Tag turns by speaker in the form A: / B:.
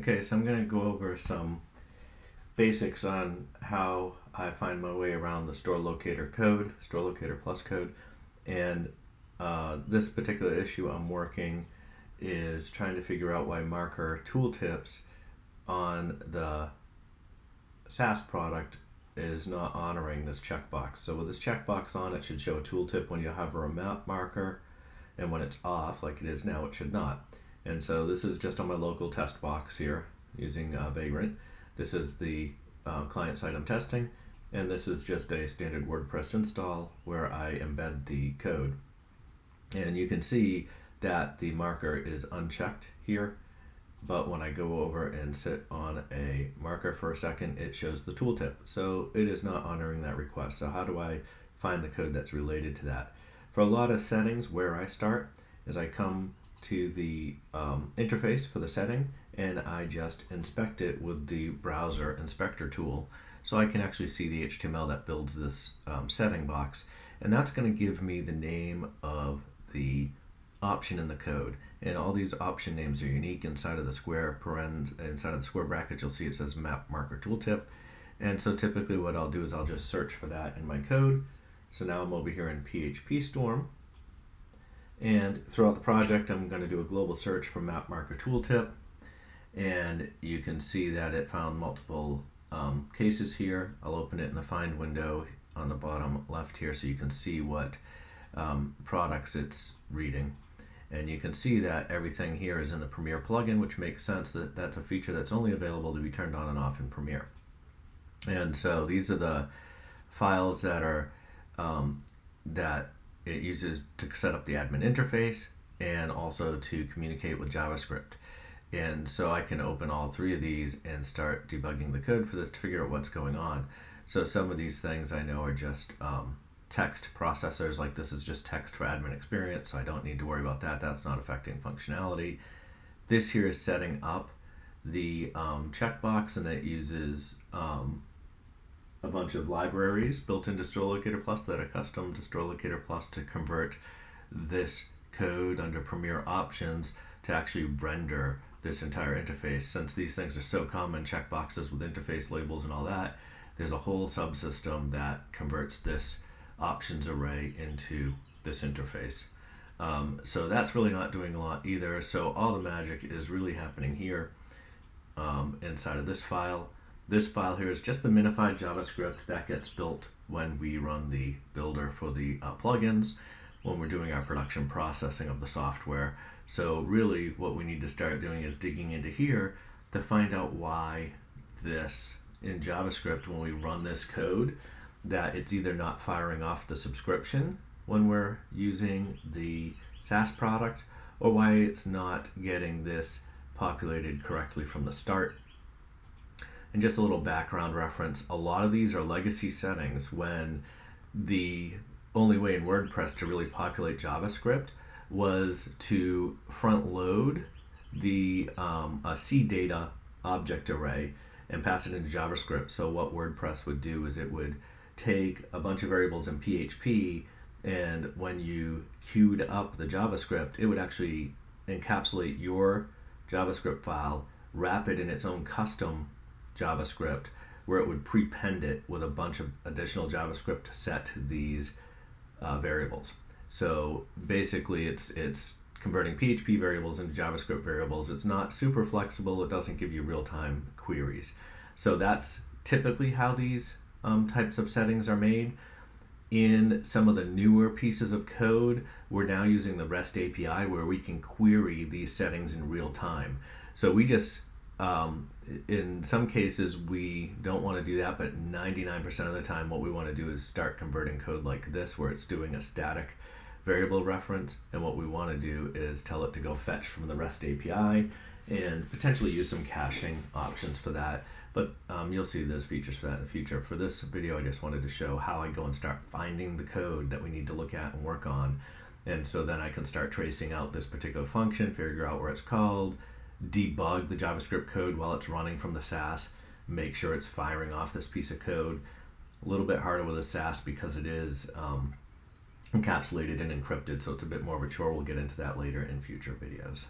A: Okay, so I'm going to go over some basics on how I find my way around the Store Locator code, Store Locator Plus code, and this particular issue I'm working is trying to figure out why marker tooltips on the SaaS product is not honoring this checkbox. So with this checkbox on, it should show a tooltip when you hover a map marker, and when it's off, like it is now, it should not. And so this is just on my local test box here using Vagrant. This is the client side I'm testing, and this is just a standard WordPress install where I embed the code. And you can see that the marker is unchecked here, but when I go over and sit on a marker for a second, it shows the tooltip. So it is not honoring that request. So how do I find the code that's related to that? For a lot of settings, where I start is I come to the interface for the setting, and I just inspect it with the browser inspector tool, so I can actually see the HTML that builds this setting box, and that's going to give me the name of the option in the code. And all these option names are unique. Inside of the square parens, inside of the square brackets, you'll see it says map marker tooltip. And so typically what I'll do is I'll just search for that in my code. So now I'm over here in PHP Storm, and throughout the project I'm going to do a global search for map marker tooltip, and you can see that it found multiple cases here. I'll open it in the find window on the bottom left here so you can see what products it's reading. And you can see that everything here is in the Premiere plugin, which makes sense that that's a feature that's only available to be turned on and off in Premiere. And so these are the files that are that it uses to set up the admin interface and also to communicate with JavaScript. And so I can open all three of these and start debugging the code for this to figure out what's going on. So some of these things I know are just text processors, like this is just text for admin experience, so I don't need to worry about that. That's not affecting functionality. This here is setting up the checkbox, and it uses a bunch of libraries built into Store Locator Plus that are custom to Store Locator Plus to convert this code under Premiere options to actually render this entire interface. Since these things are so common, checkboxes with interface labels and all that, there's a whole subsystem that converts this options array into this interface. So that's really not doing a lot either. So all the magic is really happening here inside of this file. This file here is just the minified JavaScript that gets built when we run the builder for the plugins, when we're doing our production processing of the software. So really what we need to start doing is digging into here to find out why this in JavaScript, when we run this code, that it's either not firing off the subscription when we're using the SaaS product, or why it's not getting this populated correctly from the start. And just a little background reference, a lot of these are legacy settings when the only way in WordPress to really populate JavaScript was to front load the CData object array and pass it into JavaScript. So what WordPress would do is it would take a bunch of variables in PHP, and when you queued up the JavaScript, it would actually encapsulate your JavaScript file, wrap it in its own custom JavaScript, where it would prepend it with a bunch of additional JavaScript to set these variables. So basically it's converting PHP variables into JavaScript variables. It's not super flexible. It doesn't give you real-time queries. So that's typically how these types of settings are made. In some of the newer pieces of code, we're now using the REST API where we can query these settings in real time. So we just in some cases we don't want to do that, but 99% of the time what we want to do is start converting code like this, where it's doing a static variable reference, and what we want to do is tell it to go fetch from the REST API and potentially use some caching options for that. But you'll see those features for that in the future. For this video, I just wanted to show how I go and start finding the code that we need to look at and work on. And so then I can start tracing out this particular function, figure out where it's called, debug the JavaScript code while it's running from the SaaS, make sure it's firing off this piece of code. A little bit harder with a SaaS because it is encapsulated and encrypted, so it's a bit more mature. We'll get into that later in future videos.